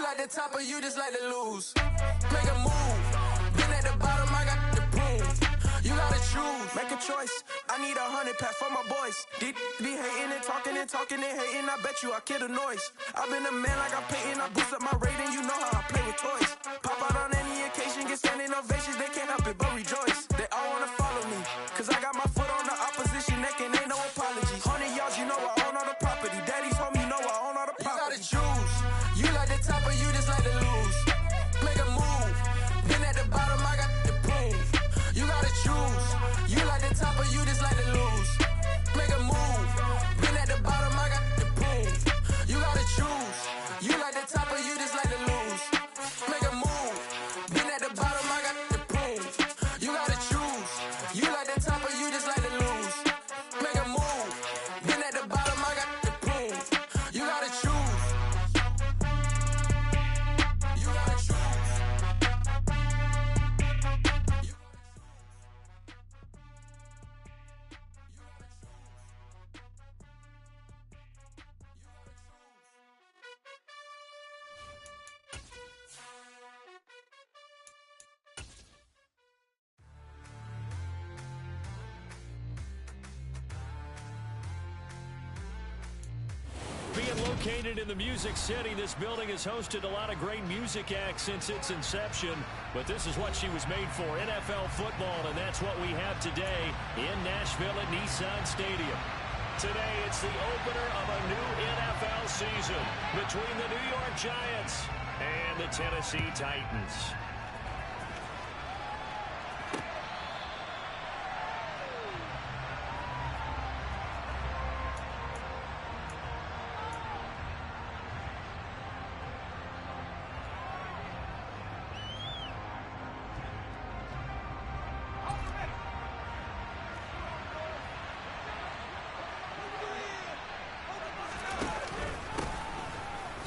like the top or you just like to lose? Make a move. Been at the bottom, I got the prove. You gotta choose. Make a choice. I need 100 pack for my boys. Be hating and talking and hating. I bet you I kill the noise. I've been a man like I'm Peyton. I boost up my rating. You know how I play with toys. Pop out on any occasion, get standing ovations. They can't help it but rejoice. They all wanna follow me, cause I got my foot on the opposition neck and ain't no apologies. 100 yards, you know I own all the property. Daddy's home, you know I own all the property. You gotta choose. You like the top or you just like to lose? Make a move. Been at the bottom, I got the proof. You gotta choose. You like the top or you just like to lose? Make a move. Been at the bottom, I got the proof. You gotta choose. You like the top or you just like to lose? Make a move. Been at the bottom, I got the proof. You gotta choose. You like the top or you just like to lose? Make a move. Been at the bottom, I got the proof. You gotta choose. You gotta choose. Being located in the Music City, this building has hosted a lot of great music acts since its inception. But this is what she was made for, NFL football, and that's what we have today in Nashville at Nissan Stadium. Today, it's the opener of a new NFL season between the New York Giants and the Tennessee Titans.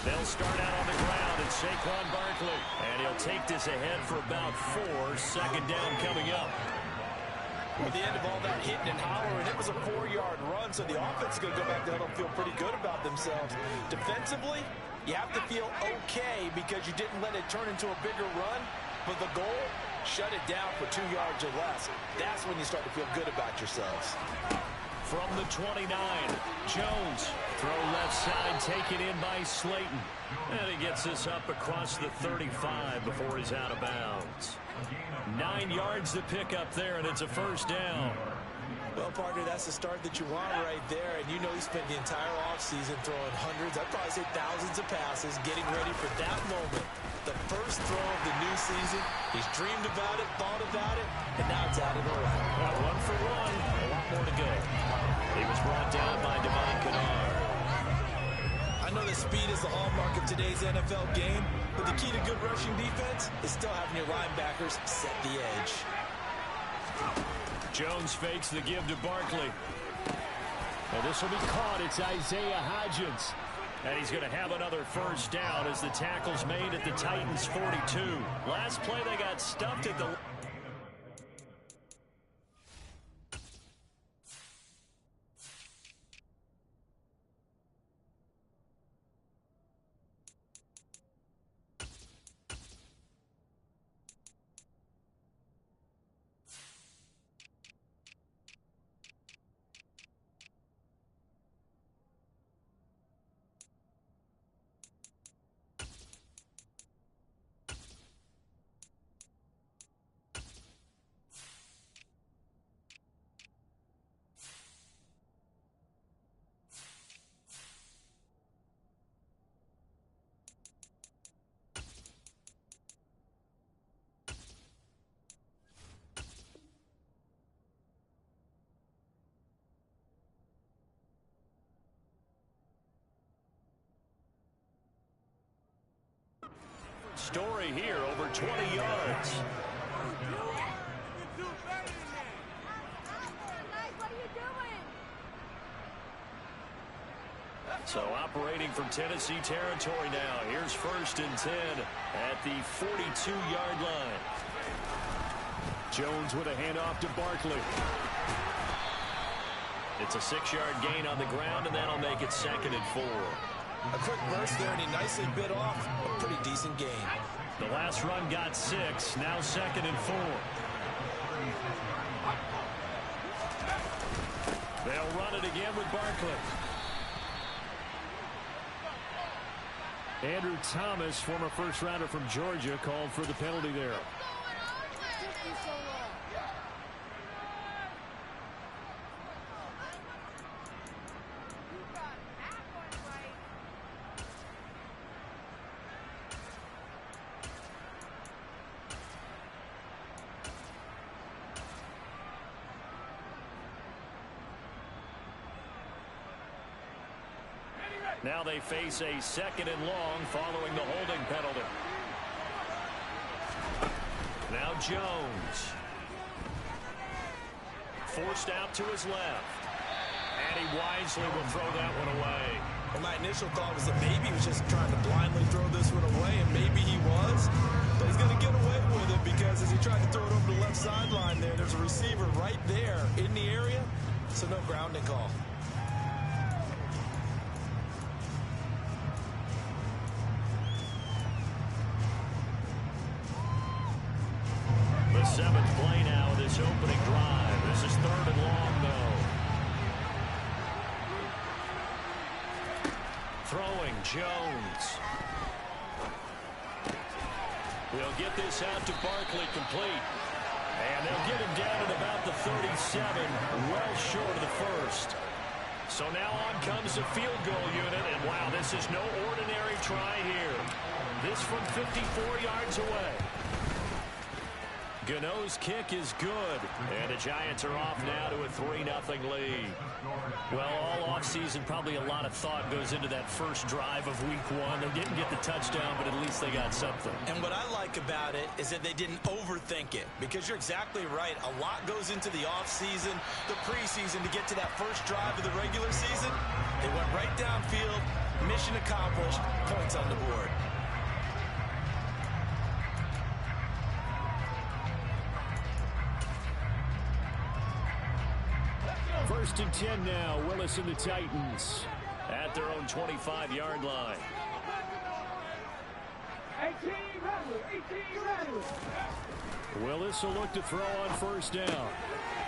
They'll start out on the ground, and Saquon Barkley. And he'll take this ahead for about 4. Second down coming up. At the end of all that hitting and hollering, it was a 4-yard run, so the offense is going to go back there and feel pretty good about themselves. Defensively, you have to feel okay because you didn't let it turn into a bigger run, but the goal, shut it down for 2 yards or less. That's when you start to feel good about yourselves. From the 29, Jones, throw left side, taken in by Slayton. And he gets this up across the 35 before he's out of bounds. 9 yards to pick up there, and it's a first down. Well, partner, that's the start that you want right there. And you know he spent the entire offseason throwing hundreds, I'd probably say thousands of passes, getting ready for that moment. The first throw of the new season. He's dreamed about it, thought about it, and now it's out of the line. Well, 1 for 1. A lot more to go. He was brought down by Devon Kennard. I know that speed is the hallmark of today's NFL game, but the key to good rushing defense is still having your linebackers set the edge. Jones fakes the give to Barkley. And this will be caught. It's Isaiah Hodgins. And he's going to have another first down as the tackle's made at the Titans' 42. Last play, they got stuffed at the... Story here, over 20 yards. So operating from Tennessee territory now. Here's 1st and 10 at the 42-yard line. Jones with a handoff to Barkley. It's a 6-yard gain on the ground, and that'll make it 2nd and 4. A quick burst there, and he nicely bit off a pretty decent gain. The last run got 6, now 2nd and 4. They'll run it again with Barkley. Andrew Thomas, former first-rounder from Georgia, called for the penalty there. Now they face a 2nd and long following the holding penalty. Now Jones. Forced out to his left. And he wisely will throw that one away. And my initial thought was that maybe he was just trying to blindly throw this one away, and maybe he was. But he's going to get away with it because as he tried to throw it over the left sideline there's a receiver right there in the area, so no grounding call. The 7th play now of this opening drive. This is 3rd and long, though. Throwing Jones. They'll get this out to Barkley complete. And they'll get him down at about the 37, well short of the first. So now on comes the field goal unit, and wow, this is no ordinary try here. This from 54 yards away. Gano's kick is good, and the Giants are off now to a 3-0 lead. Well, all offseason, probably a lot of thought goes into that first drive of week 1. They didn't get the touchdown, but at least they got something. And what I like about it is that they didn't overthink it, because you're exactly right. A lot goes into the offseason, the preseason, to get to that first drive of the regular season. They went right downfield, mission accomplished, points on the board. First and 10 now. Willis and the Titans at their own 25-yard line. 18 Willis will look to throw on first down.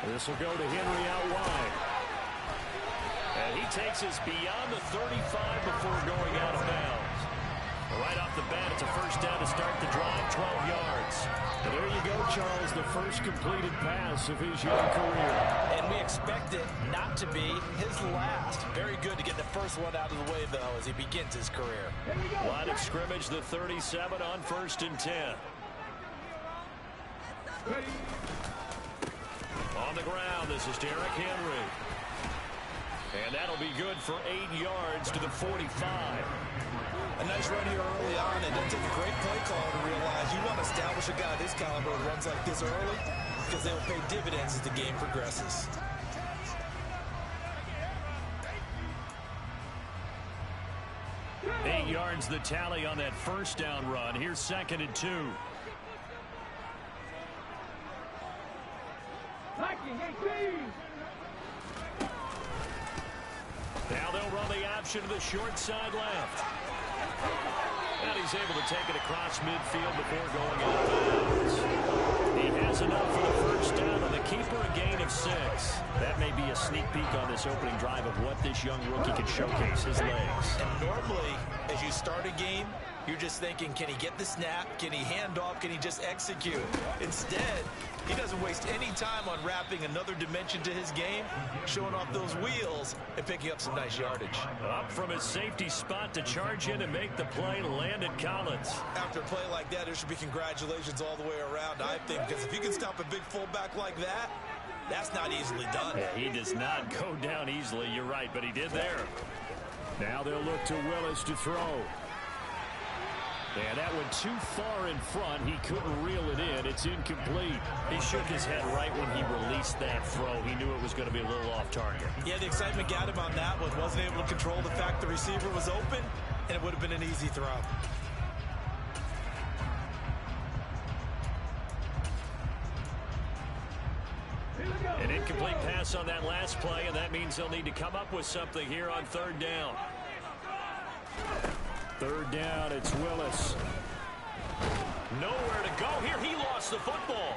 This will go to Henry out wide. And he takes us beyond the 35 before going out of bounds. Right off the bat, it's a first down to start the drive, 12 yards. And there you go, Charles, the first completed pass of his young career. And we expect it not to be his last. Very good to get the first one out of the way, though, as he begins his career. Line of scrimmage, the 37 on 1st and 10. On the ground, this is Derrick Henry. And that'll be good for 8 yards to the 45. A nice run here early on, and it took a great play call to realize you want to establish a guy of this caliber who runs like this early, because they will pay dividends as the game progresses. Eight yards the tally on that first down run. Here's 2nd and 2. Now they'll run the option to the short side left. And he's able to take it across midfield before going out of bounds. He has enough for the first down, and the keeper a gain of 6. That may be a sneak peek on this opening drive of what this young rookie can showcase, his legs. And normally, as you start a game, you're just thinking, can he get the snap? Can he hand off? Can he just execute? Instead, he doesn't waste any time on wrapping another dimension to his game, showing off those wheels and picking up some nice yardage. Up from his safety spot to charge in and make the play, Landon Collins. After a play like that, there should be congratulations all the way around, I think, because if you can stop a big fullback like that, that's not easily done. Yeah, he does not go down easily, you're right, but he did there. Now they'll look to Willis to throw. And that went too far in front. He couldn't reel it in. It's incomplete. He shook his head right when he released that throw. He knew it was going to be a little off target. Yeah, the excitement got him on that one. Wasn't able to control the fact the receiver was open, and it would have been an easy throw. An incomplete pass on that last play, and that means they'll need to come up with something here on 3rd down. Third down, it's Willis. Nowhere to go here. He lost the football.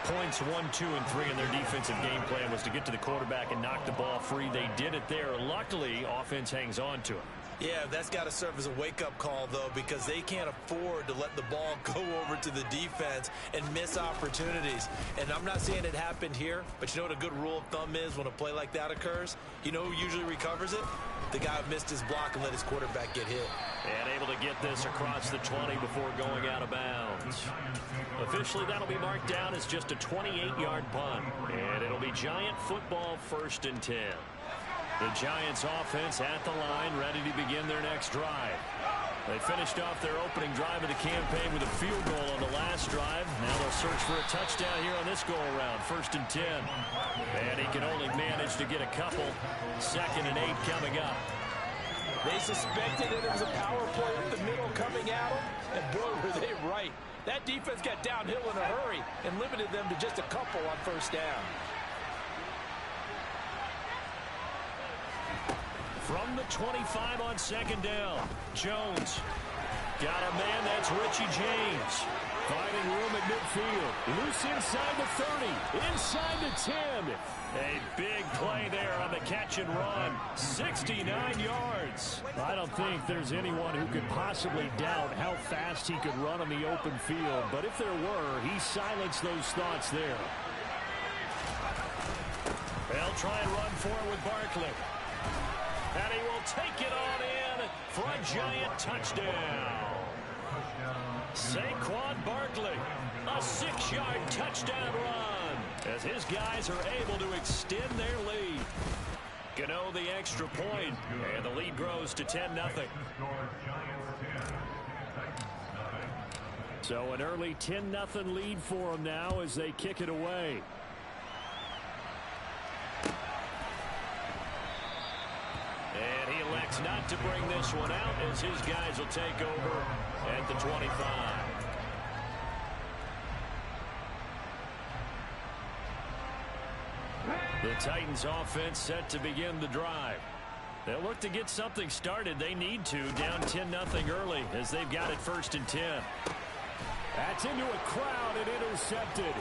Points 1, 2, and 3 in their defensive game plan was to get to the quarterback and knock the ball free. They did it there. Luckily, offense hangs on to it. Yeah, that's got to serve as a wake-up call, though, because they can't afford to let the ball go over to the defense and miss opportunities. And I'm not saying it happened here, but you know what a good rule of thumb is when a play like that occurs? You know who usually recovers it? The guy who missed his block and let his quarterback get hit. And able to get this across the 20 before going out of bounds. Officially, that'll be marked down as just a 28-yard punt. And it'll be Giant football, 1st and 10. The Giants offense at the line, ready to begin their next drive. They finished off their opening drive of the campaign with a field goal on the last drive. Now they'll search for a touchdown here on this go-around, 1st and 10. And he can only manage to get a couple. 2nd and 8 coming up. They suspected that it was a power play up the middle coming at them, and boy, were they right. That defense got downhill in a hurry and limited them to just a couple on 1st down. From the 25 on 2nd down, Jones got a man, that's Richie James. Finding room at midfield. Loose inside the 30, inside the 10. A big play there on the catch and run. 69 yards. I don't think there's anyone who could possibly doubt how fast he could run on the open field. But if there were, he silenced those thoughts there. They'll try and run for it with Barkley. And he will take it on in for a Giant touchdown. Saquon Barkley, a 6-yard touchdown run as his guys are able to extend their lead. Gano the extra point, and the lead grows to 10-0. So an early 10-0 lead for them now as they kick it away. And he elects not to bring this one out as his guys will take over at the 25. The Titans offense set to begin the drive. They'll look to get something started. They need to, down 10-0 early as they've got it 1st and 10. That's into a crowd and intercepted.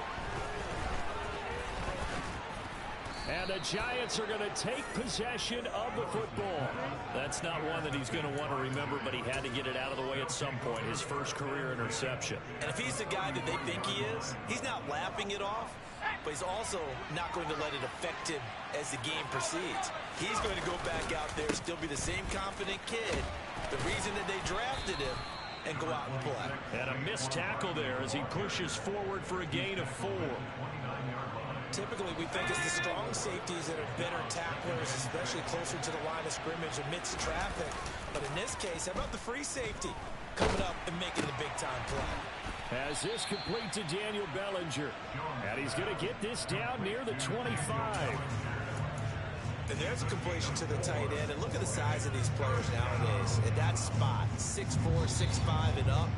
And the Giants are going to take possession of the football. That's not one that he's going to want to remember, but he had to get it out of the way at some point. His first career interception. And if he's the guy that they think he is, he's not laughing it off, but he's also not going to let it affect him as the game proceeds. He's going to go back out there, still be the same confident kid, the reason that they drafted him, and go out and play. And a missed tackle there as he pushes forward for a gain of 4. Typically, we think it's the strong safeties that are better tacklers, especially closer to the line of scrimmage amidst traffic. But in this case, how about the free safety coming up and making the big-time play? As this complete to Daniel Bellinger. And he's going to get this down near the 25. And there's a completion to the tight end. And look at the size of these players nowadays. At that spot, 6'4", 6'5", and up.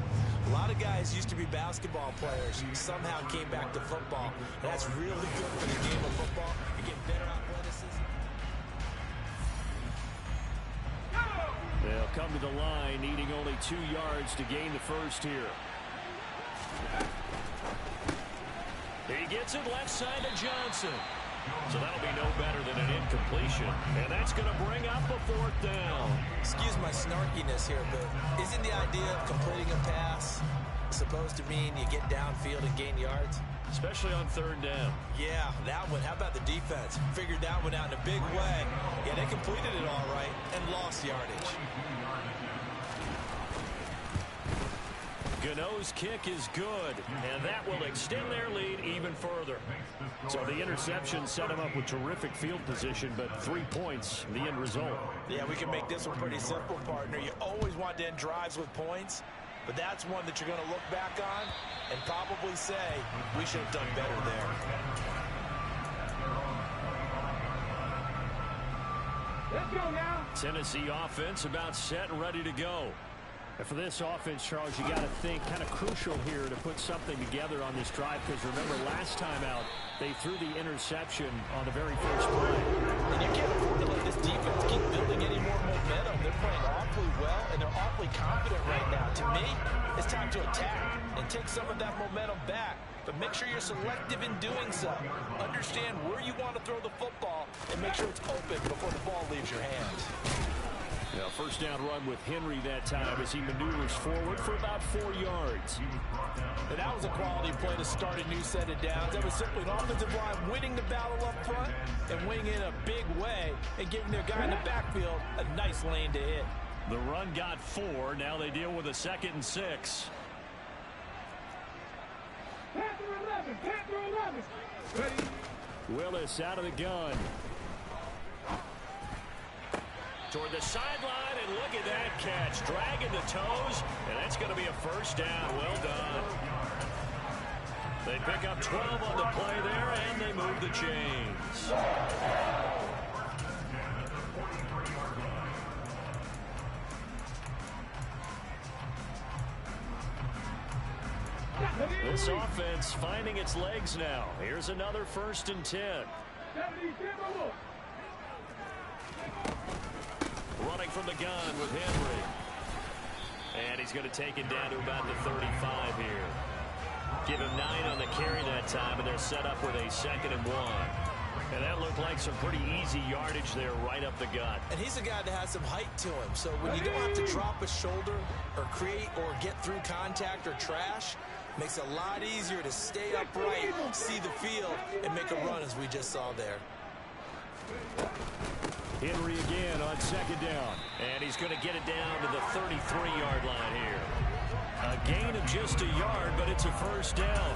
A lot of guys used to be basketball players who somehow came back to football. And that's really good for the game of football. You get better athleticism. They'll come to the line, needing only 2 yards to gain the first here. He gets it left side to Johnson. So that'll be no better than an incompletion. And that's going to bring up a 4th down. Excuse my snarkiness here, but isn't the idea of completing a pass supposed to mean you get downfield and gain yards? Especially on 3rd down. Yeah, that one. How about the defense? Figured that one out in a big way. Yeah, they completed it all right and lost yardage. Gano's kick is good, and that will extend their lead even further. So the interception set him up with terrific field position, but 3 points, the end result. Yeah, we can make this one pretty simple, partner. You always want to end drives with points, but that's one that you're going to look back on and probably say, we should have done better there. Let's go now. Tennessee offense about set and ready to go. And for this offense, Charles, you got to think kind of crucial here to put something together on this drive, because remember last time out they threw the interception on the very first play. And you can't afford to let this defense keep building any more back, but make sure you're selective in doing so. Understand where you want to throw the football and make sure it's open before the ball leaves your hands. Now, first down run with Henry that time as he maneuvers forward for about 4 yards. And that was a quality play to start a new set of downs. That was simply an offensive line winning the battle up front and winning in a big way and giving their guy in the backfield a nice lane to hit. The run got 4. Now they deal with a 2nd and 6. Ready? Willis out of the gun. Toward the sideline, and look at that catch. Dragging the toes, and that's going to be a first down. Well done. They pick up 12 on the play there, and they move the chains. This offense finding its legs now. Here's another 1st and 10. Running from the gun with Henry. And he's going to take it down to about the 35 here. Give him 9 on the carry that time, and they're set up with a 2nd and 1. And that looked like some pretty easy yardage there right up the gut. And he's a guy that has some height to him. So when you don't have to drop a shoulder or create or get through contact or trash, makes it a lot easier to stay upright, see the field, and make a run as we just saw there. Henry again on 2nd down. And he's going to get it down to the 33-yard line here. A gain of just a yard, but it's a first down.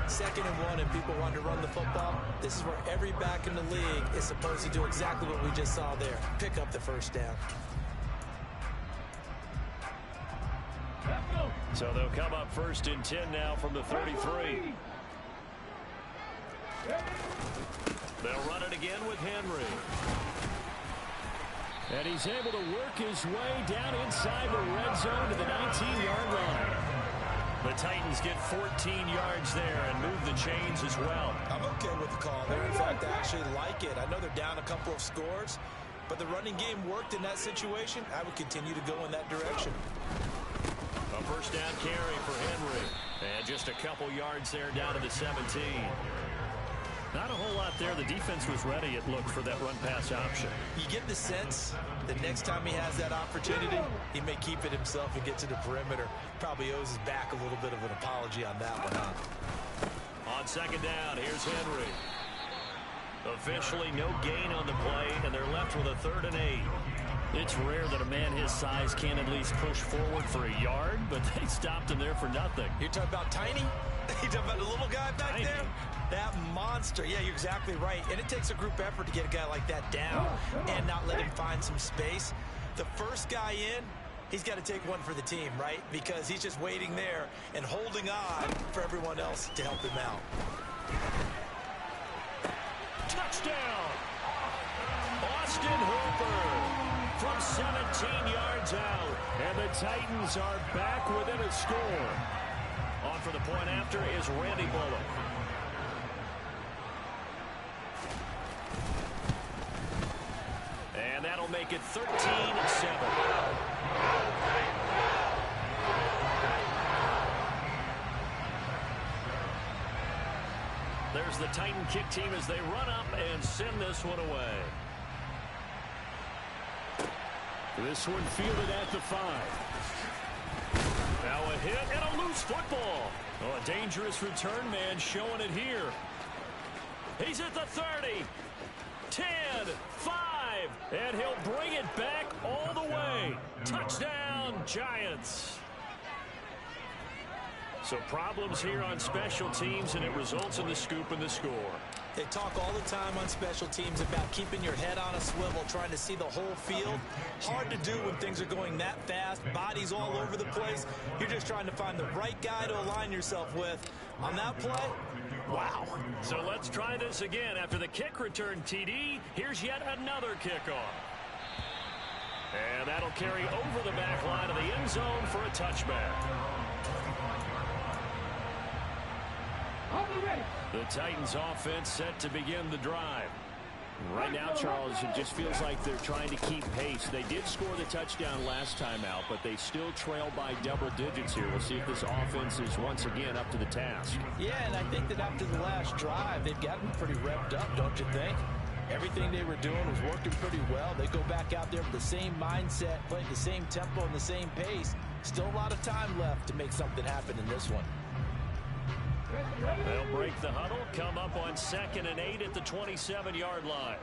2nd and 1, and people want to run the football. This is where every back in the league is supposed to do exactly what we just saw there. Pick up the first down. So they'll come up 1st and 10 now from the 33. They'll run it again with Henry. And he's able to work his way down inside the red zone to the 19-yard line. The Titans get 14 yards there and move the chains as well. I'm okay with the call there. In fact, I actually like it. I know they're down a couple of scores, but the running game worked in that situation. I would continue to go in that direction. A first down carry for Henry. And just a couple yards there down to the 17. Not a whole lot there. The defense was ready, it looked, for that run-pass option. You get the sense that next time he has that opportunity, he may keep it himself and get to the perimeter. Probably owes his back a little bit of an apology on that one, huh? On 2nd down, here's Henry. Officially no gain on the play, and they're left with a 3rd and 8. It's rare that a man his size can at least push forward for a yard, but they stopped him there for nothing. You're talking about tiny? You're talking about the little guy back there? That monster. Yeah, you're exactly right. And it takes a group effort to get a guy like that down and not let him find some space. The first guy in, he's got to take one for the team, right? Because he's just waiting there and holding on for everyone else to help him out. Touchdown! Austin Hooper from 17 yards out. And the Titans are back within a score. On for the point after is Randy Bullock. And that'll make it 13-7. There's the Titan kick team as they run up and send this one away. This one fielded at the 5. Now a hit and a loose football. Oh, a dangerous return man showing it here. He's at the 30. 10, 5, and he'll bring it back all the way. Touchdown, Giants. So problems here on special teams, and it results in the scoop and the score. They talk all the time on special teams about keeping your head on a swivel, trying to see the whole field. Hard to do when things are going that fast, bodies all over the place. You're just trying to find the right guy to align yourself with. On that play, wow. So let's try this again. After the kick return TD, here's yet another kickoff. And that'll carry over the back line of the end zone for a touchback. The Titans offense set to begin the drive. Right now, Charles, it just feels like they're trying to keep pace. They did score the touchdown last time out, but they still trail by double digits here. We'll see if this offense is once again up to the task. Yeah, and I think that after the last drive, they've gotten pretty revved up, don't you think? Everything they were doing was working pretty well. They go back out there with the same mindset, playing the same tempo and the same pace. Still a lot of time left to make something happen in this one. They'll break the huddle, come up on 2nd and 8 at the 27-yard line.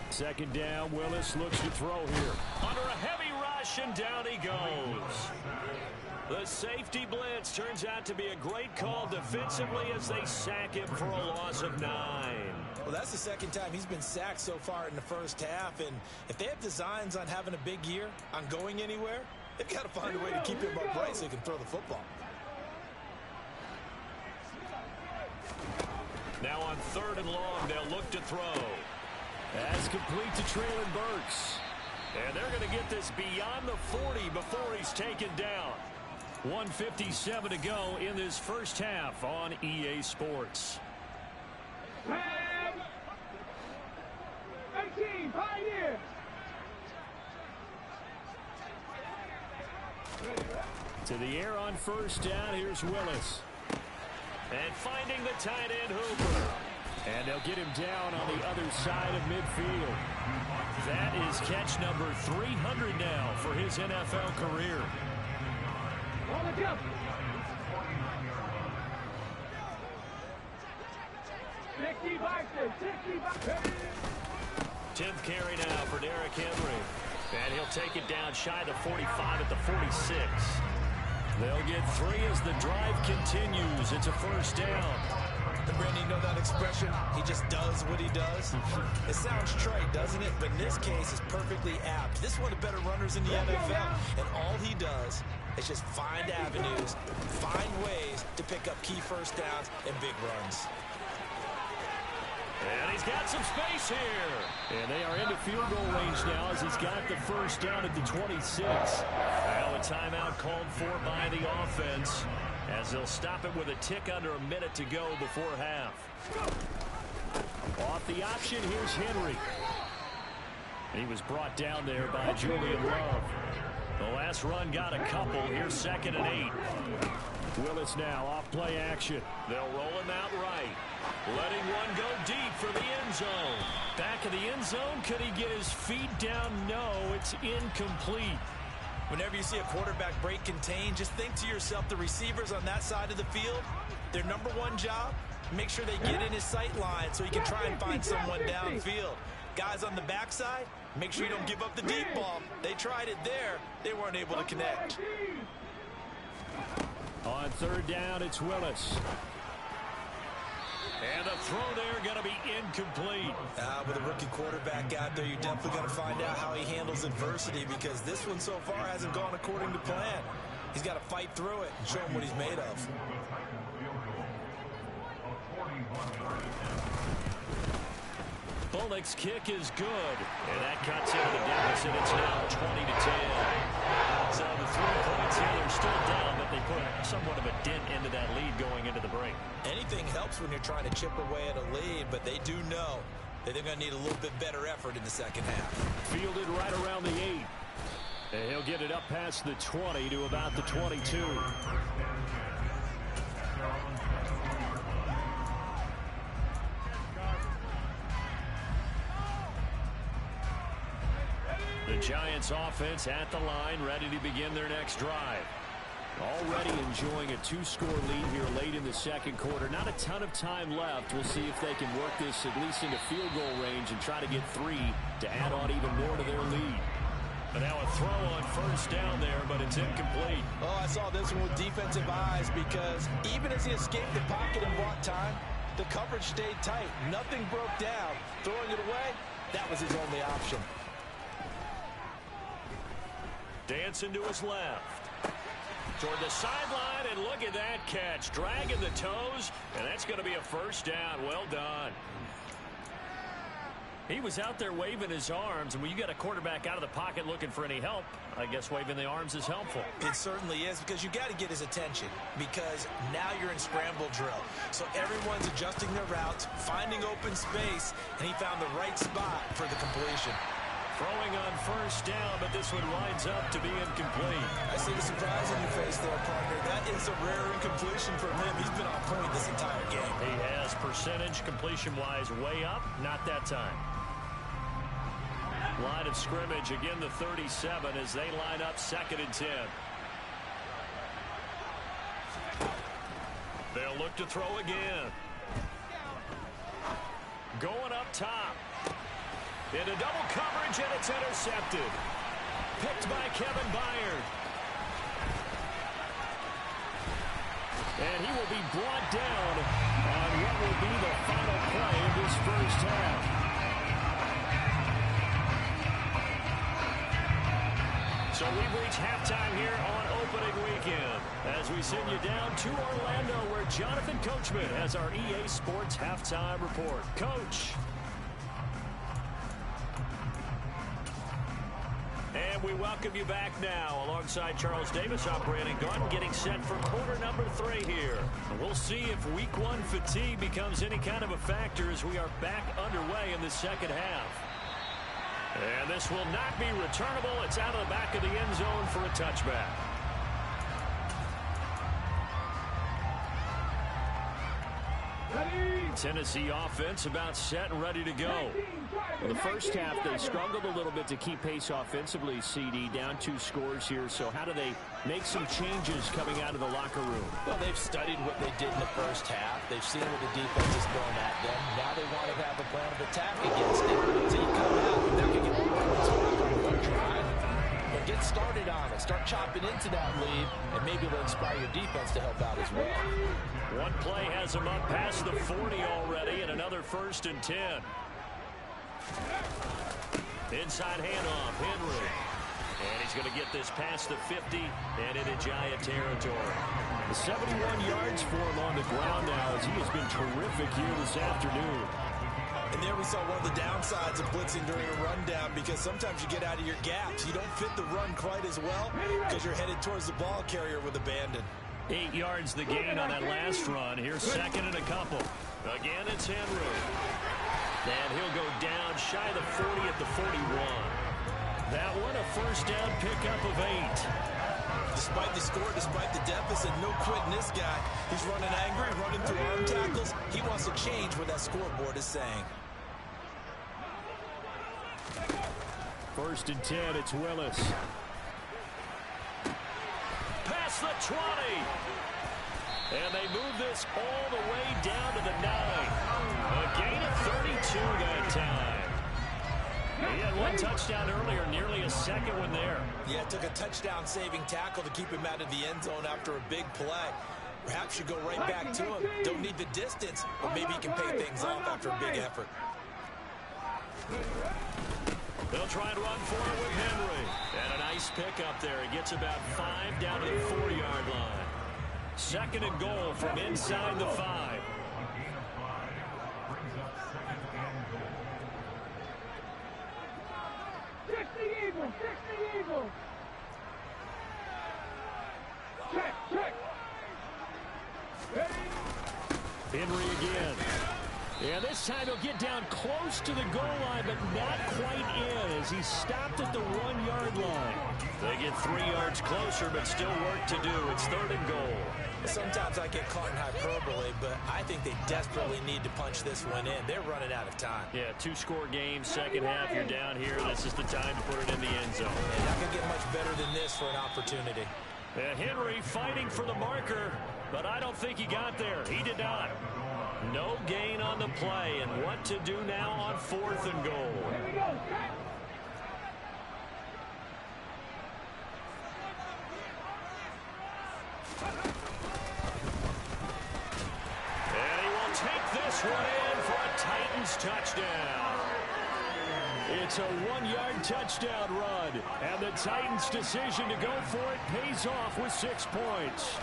Second down, Willis looks to throw here. Under a heavy rush, and down he goes. The safety blitz turns out to be a great call defensively as they sack him for a loss of 9. Well, that's the second time he's been sacked so far in the first half, and if they have designs on having a big year, on going anywhere, they've got to find a way to keep him upright so he can throw the football. Now on 3rd and long, they'll look to throw. That's complete to Traylon Burks. And they're going to get this beyond the 40 before he's taken down. 1:57 to go in this first half on EA Sports. 18, Pioneer. To the air on first down, here's Willis. And finding the tight end Hooper. And they'll get him down on the other side of midfield. That is catch number 300 now for his NFL career. On the jump. 10th carry now for Derrick Henry. And he'll take it down shy of the 45 at the 46. They'll get 3 as the drive continues. It's a first down. And Randy, you know that expression? He just does what he does. It sounds trite, doesn't it? But in this case, it's perfectly apt. This is one of the better runners in the NFL. And all he does is just find avenues, find ways to pick up key first downs and big runs. And he's got some space here. And they are into field goal range now as he's got the first down at the 26. Now a timeout called for by the offense as they'll stop it with a tick under a minute to go before half. Off the option, here's Henry. He was brought down there by Julian Love. The last run got a couple. Here's 2nd and 8. Willis now off play action. They'll roll him out right. Letting one go deep for the end zone. Back of the end zone. Could he get his feet down? No, it's incomplete. Whenever you see a quarterback break contain, just think to yourself, the receivers on that side of the field, their number one job, make sure they get in his sight line so he can try and find someone downfield. Guys on the backside, make sure you don't give up the deep ball. They tried it there. They weren't able to connect. On 3rd down, it's Willis. And the throw there going to be incomplete. With a rookie quarterback out there, you're definitely going to find out how he handles adversity because this one so far hasn't gone according to plan. He's got to fight through it and show him what he's made of. Bullock's kick is good. And that cuts into the deficit. It's now 20-10. So the 3 points here, they're still down, but they put somewhat of a dent into that lead going into the break. Anything helps when you're trying to chip away at a lead, but they do know that they're going to need a little bit better effort in the second half. Fielded right around the 8. And he'll get it up past the 20 to about the 22. The Giants offense at the line, ready to begin their next drive. Already enjoying a 2-score lead here late in the second quarter. Not a ton of time left. We'll see if they can work this at least into field goal range and try to get 3 to add on even more to their lead. But now a throw on first down there, but it's incomplete. Oh, I saw this one with defensive eyes because even as he escaped the pocket and bought time, the coverage stayed tight. Nothing broke down. Throwing it away, that was his only option. Dancing to his left. Toward the sideline, and look at that catch. Dragging the toes, and that's going to be a first down. Well done. He was out there waving his arms, and when you get a quarterback out of the pocket looking for any help, I guess waving the arms is helpful. It certainly is, because you got to get his attention, because now you're in scramble drill. So everyone's adjusting their routes, finding open space, and he found the right spot for the completion. Throwing on first down, but this one winds up to be incomplete. I see the surprise on your face there, partner. That is a rare incompletion from him. He's been on point this entire game. He has percentage completion-wise way up, not that time. Line of scrimmage, again the 37 as they line up 2nd and 10. They'll look to throw again. Going up top. Into double coverage, and it's intercepted. Picked by Kevin Byard. And he will be brought down on what will be the final play of this first half. So we've reached halftime here on opening weekend as we send you down to Orlando, where Jonathan Coachman has our EA Sports halftime report. Coach. And we welcome you back now alongside Charles Davis operating gun, getting set for quarter number 3 here. And we'll see if week 1 fatigue becomes any kind of a factor as we are back underway in the second half. And this will not be returnable. It's out of the back of the end zone for a touchback. Tennessee offense about set and ready to go. Well, the first half, they struggled a little bit to keep pace offensively, CD, down 2 scores here. So how do they make some changes coming out of the locker room? Well, they've studied what they did in the first half. They've seen what the defense is throwing at them. Now they want to have a plan of attack against it. So you come out, and they're going to get one drive. But get started on it. Start chopping into that lead, and maybe it'll inspire your defense to help out as well. One play has them up past the 40 already, and another 1st and 10. Inside handoff, Henry. And he's going to get this past the 50 and into Giant territory. 71 yards for him on the ground now, as he has been terrific here this afternoon. And there we saw one of the downsides of blitzing during a rundown, because sometimes you get out of your gaps. You don't fit the run quite as well because you're headed towards the ball carrier with abandon. 8 yards the gain on that last run. Here's 2nd and a couple. Again, it's Henry. And he'll go down shy of the 40 at the 41. That one a first down pickup of 8. Despite the score, despite the deficit, no quitting this guy. He's running angry, running through arm tackles. He wants to change what that scoreboard is saying. 1st and 10, it's Willis. Past the 20. And they move this all the way down to the 9. A gain of 32 that time. He had one touchdown earlier, nearly a second one there. Yeah, it took a touchdown-saving tackle to keep him out of the end zone after a big play. Perhaps you go right back to him. Don't need the distance, but maybe he can pay things off after a big effort. They'll try and run for it with Henry. And a nice pickup there. He gets about 5 down to the 4-yard line. 2nd and goal from inside the 5. Henry again. And this time he'll get down close to the goal line, but not quite in as he stopped at the 1-yard line. They get 3 yards closer, but still work to do. It's 3rd and goal. Sometimes I get caught in hyperbole, but I think they desperately need to punch this one in. They're running out of time. Yeah, 2-score game, second half, you're down here. This is the time to put it in the end zone. And not going to get much better than this for an opportunity. And Henry fighting for the marker, but I don't think he got there. He did not. No gain on the play, and what to do now on 4th and goal. Here we go. And he will take this one in for a Titans touchdown. It's a 1-yard touchdown run, and the Titans' decision to go for it pays off with 6 points.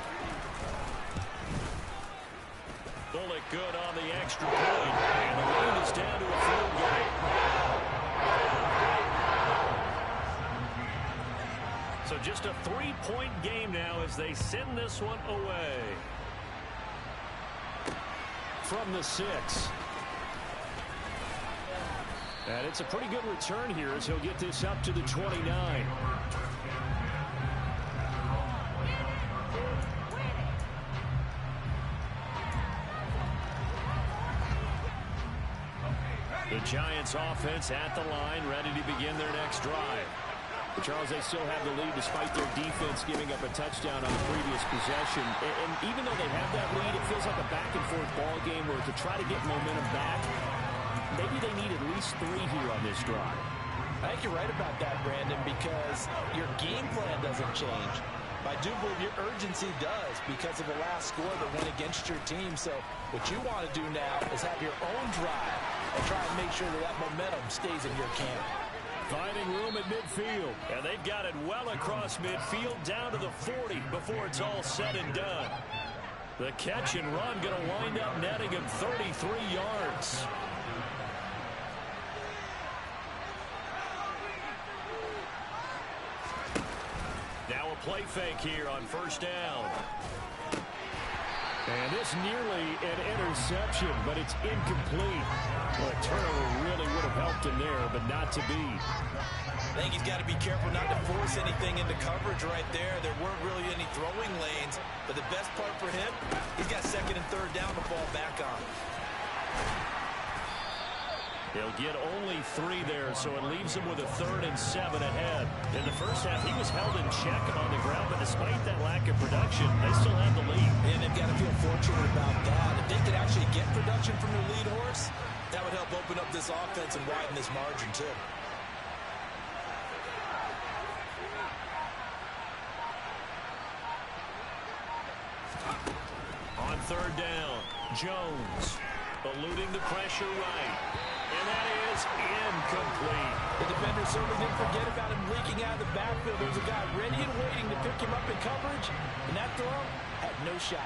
Bullock good on the extra point, and the lead is down to a field goal. just a 3-point game now as they send this one away. From the 6. And it's a pretty good return here as he'll get this up to the 29. The Giants offense at the line, ready to begin their next drive. But Charles, they still have the lead despite their defense giving up a touchdown on the previous possession. And even though they have that lead, it feels like a back-and-forth ball game where to try to get momentum back, maybe they need at least 3 here on this drive. I think you're right about that, Brandon, because your game plan doesn't change. I do believe your urgency does because of the last score that went against your team. So what you want to do now is have your own drive and try and make sure that that momentum stays in your camp. Finding room at midfield, and they've got it well across midfield down to the 40 before it's all said and done. The catch and run going to wind up netting him 33 yards. Now a play fake here on first down. And this nearly an interception, but it's incomplete. Well, a turnover really would have helped him there, but not to be. I think he's got to be careful not to force anything into coverage right there. There weren't really any throwing lanes, but the best part for him, he's got 2nd and 3rd down to fall back on. He'll get only 3 there, so it leaves him with a 3rd and 7 ahead. In the first half, he was held in check on the ground, but despite that lack of production, they still have the lead. And they've got to feel fortunate about that. If they could actually get production from their lead horse, that would help open up this offense and widen this margin, too. On 3rd down, Jones eluding the pressure right. And that is incomplete. The defender certainly didn't forget about him leaking out of the backfield. There was a guy ready and waiting to pick him up in coverage, and that throw had no shot.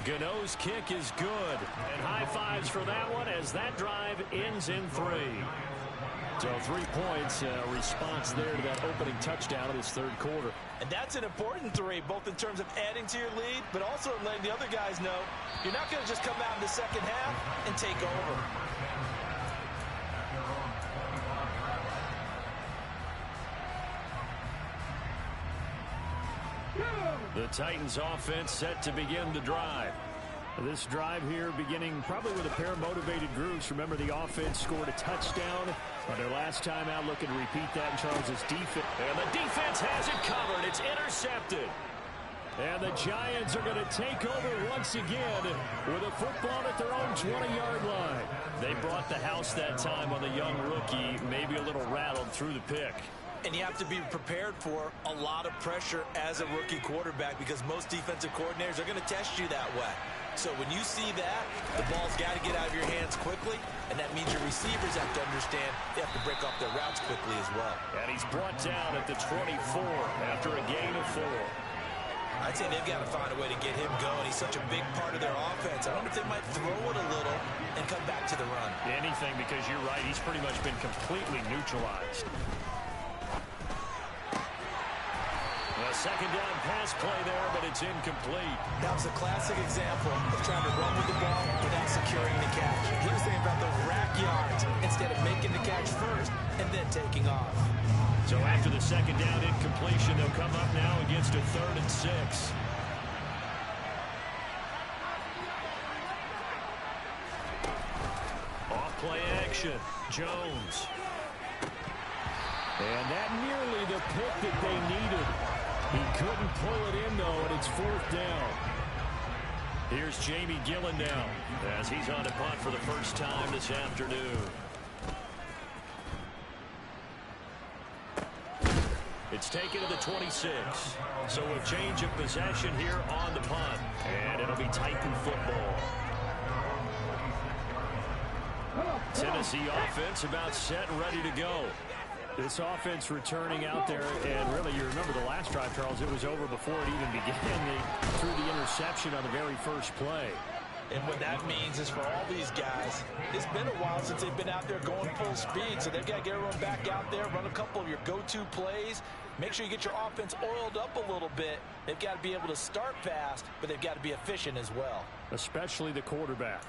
Gano's kick is good. And high fives for that one as that drive ends in 3. So 3 points, response there to that opening touchdown of this 3rd quarter. And that's an important 3, both in terms of adding to your lead, but also letting the other guys know you're not going to just come out in the second half and take over. The Titans offense set to begin the drive. This drive here beginning probably with a pair of motivated groups. Remember, the offense scored a touchdown on their last time out, looking to repeat that in Charles's defense. And the defense has it covered. It's intercepted. And the Giants are going to take over once again with a football at their own 20-yard line. They brought the house that time on the young rookie, maybe a little rattled through the pick. And you have to be prepared for a lot of pressure as a rookie quarterback because most defensive coordinators are going to test you that way. So when you see that, the ball's got to get out of your hands quickly, and that means your receivers have to understand they have to break off their routes quickly as well. And he's brought down at the 24 after a gain of 4. I'd say they've got to find a way to get him going. He's such a big part of their offense. I wonder if they might throw it a little and come back to the run. Anything, because you're right, he's pretty much been completely neutralized. A 2nd down pass play there, but it's incomplete. That was a classic example of trying to run with the ball without securing the catch. He was thinking about those rack yards instead of making the catch first and then taking off. So after the 2nd down incompletion, they'll come up now against a 3rd and 6. Off play action, Jones. And that nearly the pick that they needed. He couldn't pull it in, though, and it's 4th down. Here's Jamie Gillen now as he's on to punt for the first time this afternoon. It's taken to the 26. So a change of possession here on the punt. And it'll be Titan football. Tennessee offense about set and ready to go. This offense returning out there, and really, you remember the last drive, Charles, it was over before it even began. They threw the interception on the very first play. And what that means is for all these guys, it's been a while since they've been out there going full speed, so they've got to get everyone back out there, run a couple of your go-to plays, make sure you get your offense oiled up a little bit. They've got to be able to start fast, but they've got to be efficient as well. Especially the quarterback.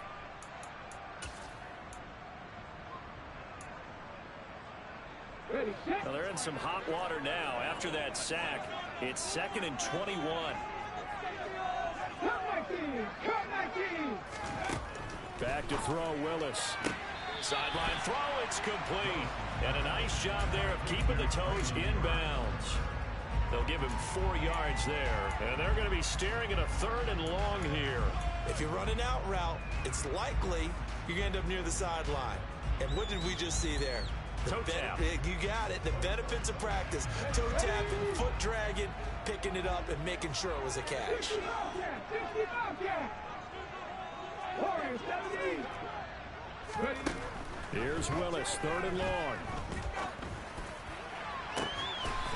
Well, they're in some hot water now. After that sack, it's 2nd and 21. Back to throw, Willis. Sideline throw, it's complete. And a nice job there of keeping the toes inbounds. They'll give him 4 yards there. And they're going to be staring at a 3rd and long here. If you run an out route, it's likely you're going to end up near the sideline. And what did we just see there? Toe tap. You got it. The benefits of practice. Toe tapping, foot dragging, picking it up, and making sure it was a catch. Here's Willis, 3rd and long.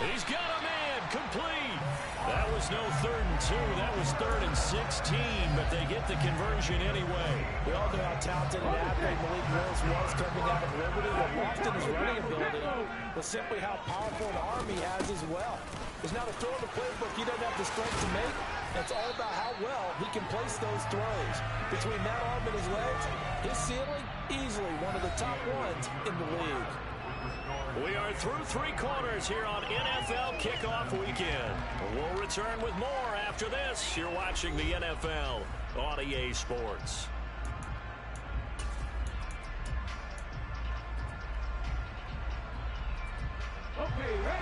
He's got a man, complete. That was no 3rd and 2. That was 3rd and 16, but they get the conversion anyway. We all know how talented and athlete Malik Willis was coming out of Liberty. What lost in his running ability was simply how powerful an arm he has as well. There's not a throw in the playbook he doesn't have the strength to make. It's all about how well he can place those throws. Between that arm and his legs, his ceiling, easily one of the top ones in the league. We are through 3 quarters here on NFL Kickoff Weekend. We'll return with more after this. You're watching the NFL on EA Sports.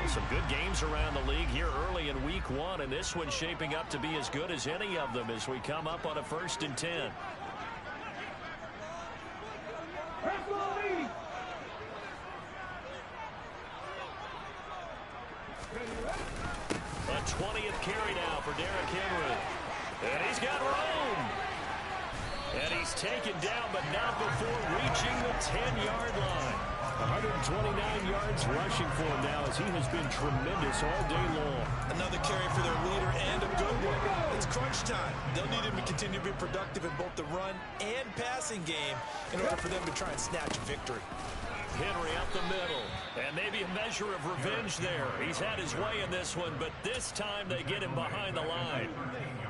Some good games around the league here early in week 1, and this one's shaping up to be as good as any of them as we come up on a 1st and 10. A 20th carry now for Derrick Henry. And he's got room. And he's taken down, but not before reaching the 10-yard line. 129 yards rushing for him now as he has been tremendous all day long. Another carry for their leader and a good one. It's crunch time. They'll need him to continue to be productive in both the run and passing game in order for them to try and snatch a victory. Henry up the middle, and maybe a measure of revenge there. He's had his way in this one, but this time they get him behind the line.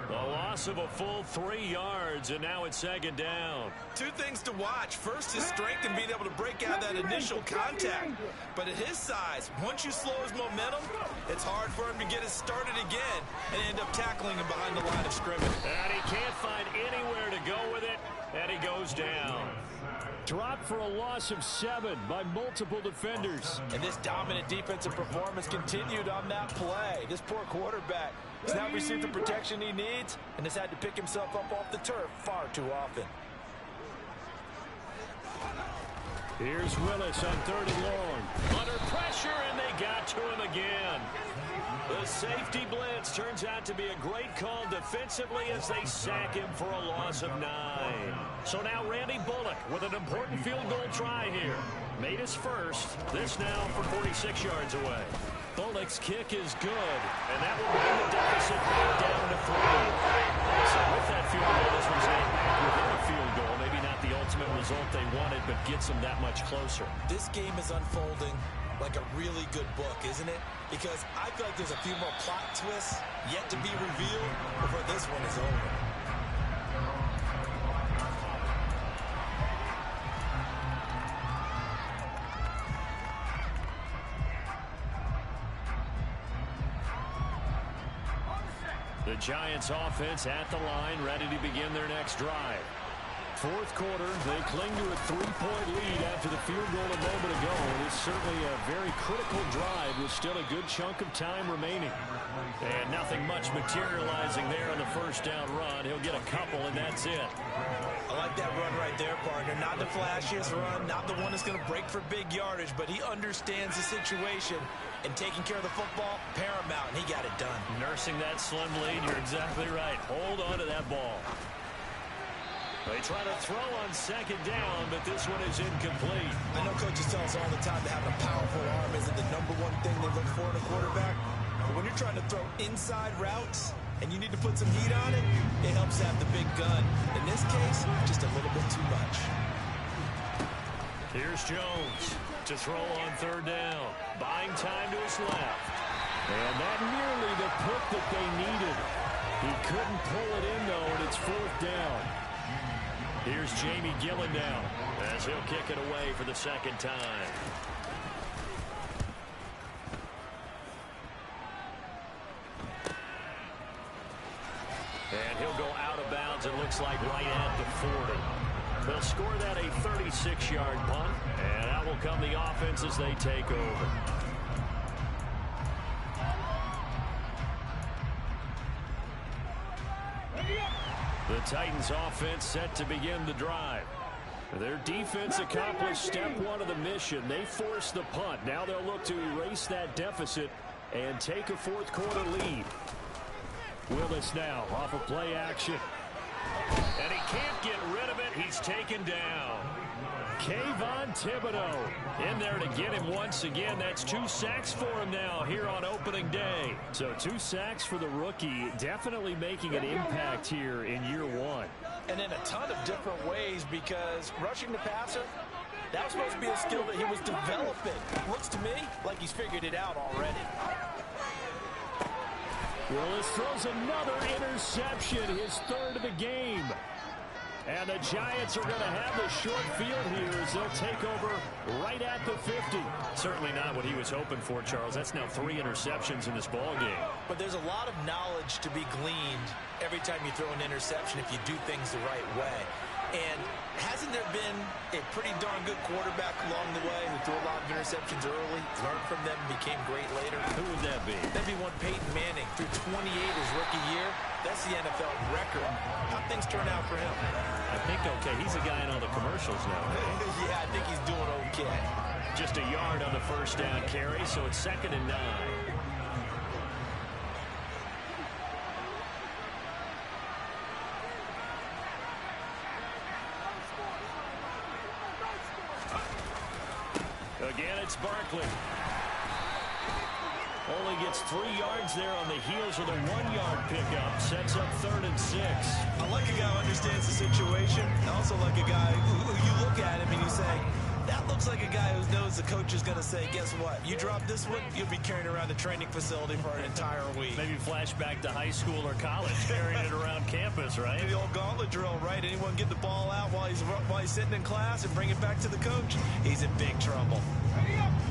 A loss of a full 3 yards, and now it's 2nd down. 2 things to watch. First, his strength and being able to break out that initial contact. But at his size, once you slow his momentum, it's hard for him to get it started again and end up tackling him behind the line of scrimmage. And he can't find anywhere to go with it, and he goes down. Dropped for a loss of 7 by multiple defenders. And this dominant defensive performance continued on that play. This poor quarterback has now received the protection he needs and has had to pick himself up off the turf far too often. Here's Willis on 3rd and long. Under pressure, and they got to him again. The safety blitz turns out to be a great call defensively as they sack him for a loss of 9. So now Randy Bullock with an important field goal try here. Made his first. This now from 46 yards away. Bullock's kick is good, and that will bring the deficit back down to 3. So with that field goal, this one's getting back within a field goal. Maybe not the ultimate result they wanted, but gets them that much closer. This game is unfolding like a really good book, isn't it? Because I feel like there's a few more plot twists yet to be revealed before this one is over. The Giants offense at the line, ready to begin their next drive. 4th quarter, they cling to a 3-point lead after the field goal a moment ago. And it's certainly a very critical drive with still a good chunk of time remaining. And nothing much materializing there on the 1st down run. He'll get a couple, and that's it. I like that run right there, partner. Not the flashiest run, not the one that's going to break for big yardage, but he understands the situation. And taking care of the football, paramount, and he got it done. Nursing that slim lead, you're exactly right. Hold on to that ball. They try to throw on 2nd down, but this one is incomplete. I know coaches tell us all the time that having a powerful arm isn't the #1 thing they look for in a quarterback. But when you're trying to throw inside routes and you need to put some heat on it, it helps have the big gun. In this case, just a little bit too much. Here's Jones to throw on third down. Buying time to his left. And that nearly the pick that they needed. He couldn't pull it in, though, and it's fourth down. Here's Jamie Gillen now as he'll kick it away for the second time. And he'll go out of bounds, it looks like right at the 40. They'll score that a 36-yard punt, and out will come the offense as they take over. The Titans offense set to begin the drive. Their defense accomplished step one of the mission. They forced the punt. Now they'll look to erase that deficit and take a fourth quarter lead. Willis now off of play action. And he can't get rid of it. He's taken down. Kayvon Thibodeau in there to get him once again. That's 2 sacks for him now here on opening day. So 2 sacks for the rookie, definitely making an impact here in year one. And in a ton of different ways, because rushing the passer, that was supposed to be a skill that he was developing. Looks to me like he's figured it out already. Willis throws another interception, his third of the game. And the Giants are going to have the short field here as they'll take over right at the 50. Certainly not what he was hoping for, Charles. That's now 3 interceptions in this ball game. But there's a lot of knowledge to be gleaned every time you throw an interception if you do things the right way. And hasn't there been a pretty darn good quarterback along the way who threw a lot of interceptions early, learned from them, and became great later? Who would that be? That'd be one Peyton Manning. Threw 28 his rookie year. That's the NFL record. How'd things turn out for him? I think okay. He's a guy in all the commercials now. Yeah, I think he's doing okay. Just a yard on the first down carry, so it's 2nd and 9. Again, it's Barkley. Only gets 3 yards there on the heels of the 1-yard pickup. Sets up 3rd and 6. I like a guy who understands the situation. I also like a guy who you look at him and you say, that looks like a guy who knows the coach is going to say, guess what? You drop this one, you'll be carrying around the training facility for an entire week. Maybe flashback to high school or college, carrying it around campus, right? The old gauntlet drill, right? Anyone get the ball out while he's sitting in class and bring it back to the coach? He's in big trouble.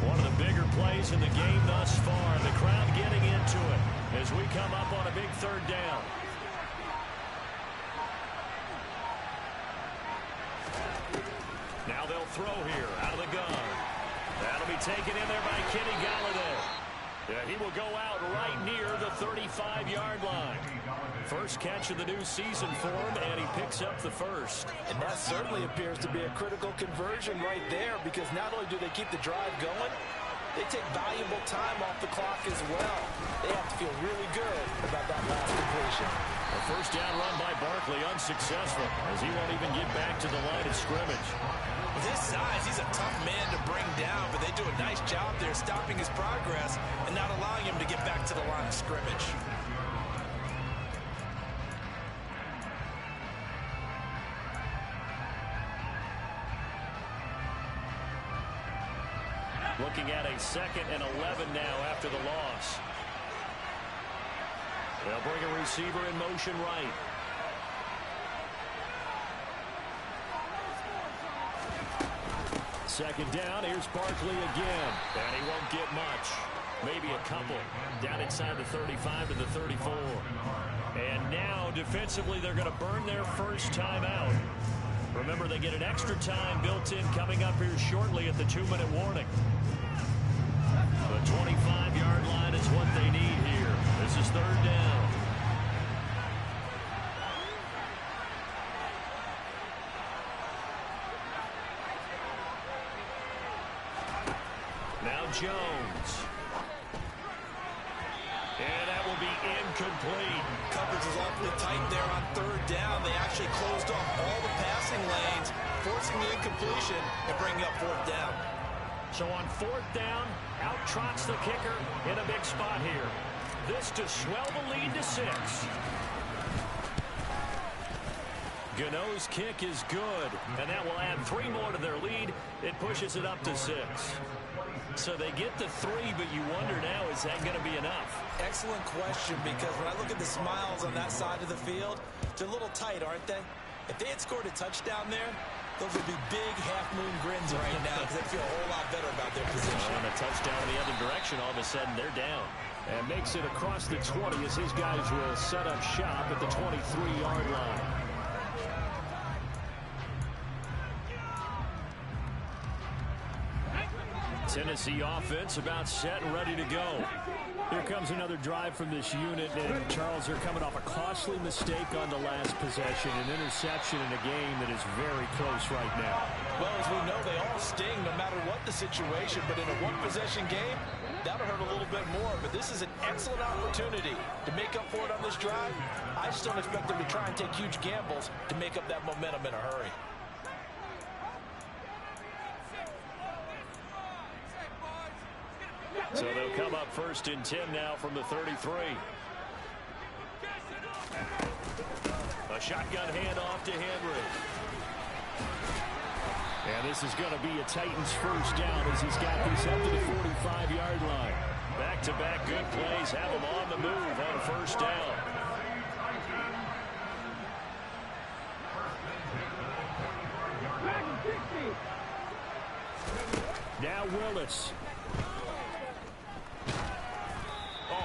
One of the bigger plays in the game thus far. The crowd getting into it as we come up on a big 3rd down. Now they'll throw here out of the gun. That'll be taken in there by Kenny Golladay. Yeah, he will go out right near the 35-yard line. First catch of the new season for him, and he picks up the first. And that certainly appears to be a critical conversion right there, because not only do they keep the drive going, they take valuable time off the clock as well. They have to feel really good about that last completion. A first down run by Barkley unsuccessful, as he won't even get back to the line of scrimmage. With his size, he's a tough man to bring down, but they do a nice job there stopping his progress and not allowing him to get back to the line of scrimmage. Looking at a 2nd and 11 now after the loss. They'll bring a receiver in motion right. Second down, here's Barkley again. And he won't get much. Maybe a couple. Down inside the 35 to the 34. And now, defensively, they're going to burn their first time out. Remember, they get an extra time built in coming up here shortly at the 2-minute warning. The 25-yard line is what they need here. This is 3rd down. Now Jones. And that will be incomplete. Coverage is awfully tight there on 3rd down. They actually closed off all the passing lanes, forcing the incompletion and bringing up 4th down. So on 4th down, out trots the kicker in a big spot here. this to swell the lead to 6. Gano's kick is good, and that will add 3 more to their lead. It pushes it up to 6. So they get the 3, but you wonder now, is that going to be enough? Excellent question, because when I look at the smiles on that side of the field, they're a little tight, aren't they? If they had scored a touchdown there, those would be big half-moon grins right now because they feel a whole lot better about their position. On a touchdown in the other direction, all of a sudden they're down. And makes it across the 20 as his guys will set up shop at the 23-yard line. Tennessee offense about set and ready to go. Here comes another drive from this unit, and Charles, they're coming off a costly mistake on the last possession, an interception in a game that is very close right now. Well, as we know, they all sting no matter what the situation, but in a one-possession game, that'll hurt a little bit more. But this is an excellent opportunity to make up for it on this drive. I just don't expect them to try and take huge gambles to make up that momentum in a hurry. So they'll come up 1st and 10 now from the 33. A shotgun handoff to Henry. And this is going to be a Titans first down as he's got this up to the 45-yard line. Back-to-back good plays have him on the move on 1st down. Now Willis.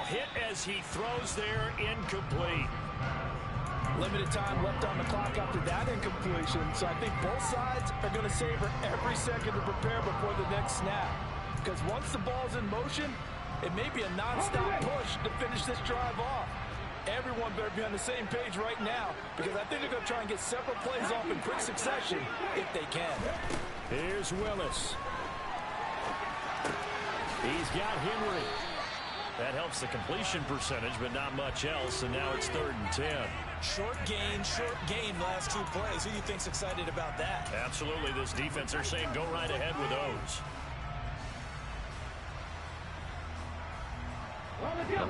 Hit as he throws there, incomplete. Limited time left on the clock after that incompletion, so I think both sides are going to savor every second to prepare before the next snap. Because once the ball's in motion, it may be a non-stop push to finish this drive off. Everyone better be on the same page right now, because I think they're going to try and get several plays off in quick succession if they can. Here's Willis. He's got Henry. That helps the completion percentage, but not much else, and now it's 3rd and 10. Short gain last 2 plays. Who do you think's excited about that? Absolutely, this defense, they're saying go right ahead with those.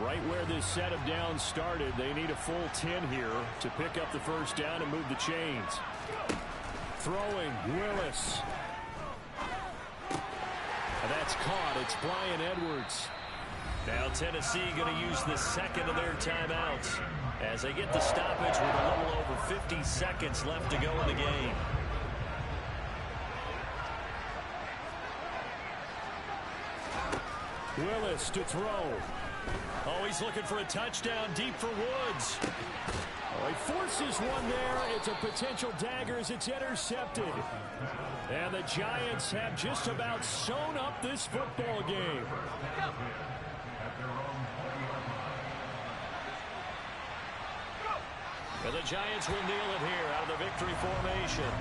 Right where this set of downs started, they need a full 10 here to pick up the first down and move the chains. Throwing, Willis. That's caught. It's Brian Edwards. Now Tennessee going to use the second of their timeouts as they get the stoppage with a little over 50 seconds left to go in the game. Willis to throw. Oh, he's looking for a touchdown deep for Woods. Oh, he forces one there. It's a potential dagger as it's intercepted. And the Giants have just about sewn up this football game. And the Giants will kneel it here out of the victory formation.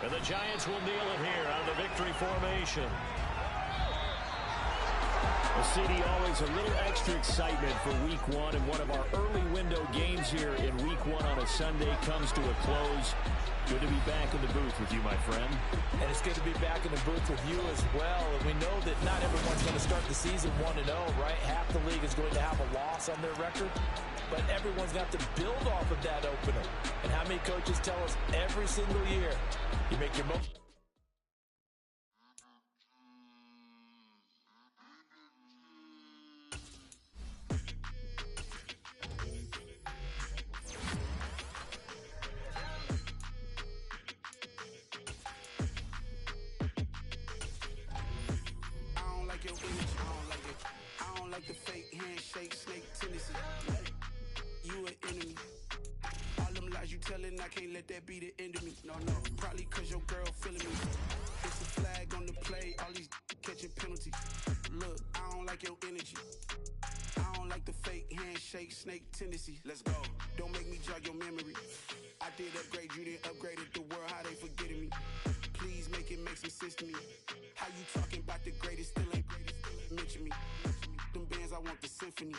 And the Giants will kneel it here out of the victory formation. Well, CD, always a little extra excitement for Week 1, and one of our early window games here in Week 1 on a Sunday comes to a close. Good to be back in the booth with you, my friend. And it's good to be back in the booth with you as well. And we know that not everyone's going to start the season 1-0, right? Half the league is going to have a loss on their record. But everyone's got to build off of that opener. And how many coaches tell us every single year, you make your most... The fake handshake, snake tendency. You an enemy. All them lies you telling, I can't let that be the end of me. No, probably cause your girl feeling me. It's a flag on the play, all these catching penalties. Look, I don't like your energy. I don't like the fake handshake. shake, snake tendency. Let's go. Don't make me jog your memory. I did upgrade, you didn't upgrade it. The world, how they forgetting me. Please make it make some sense to me. How you talking about the greatest, still ain't mention me. Them bands, I want the symphony.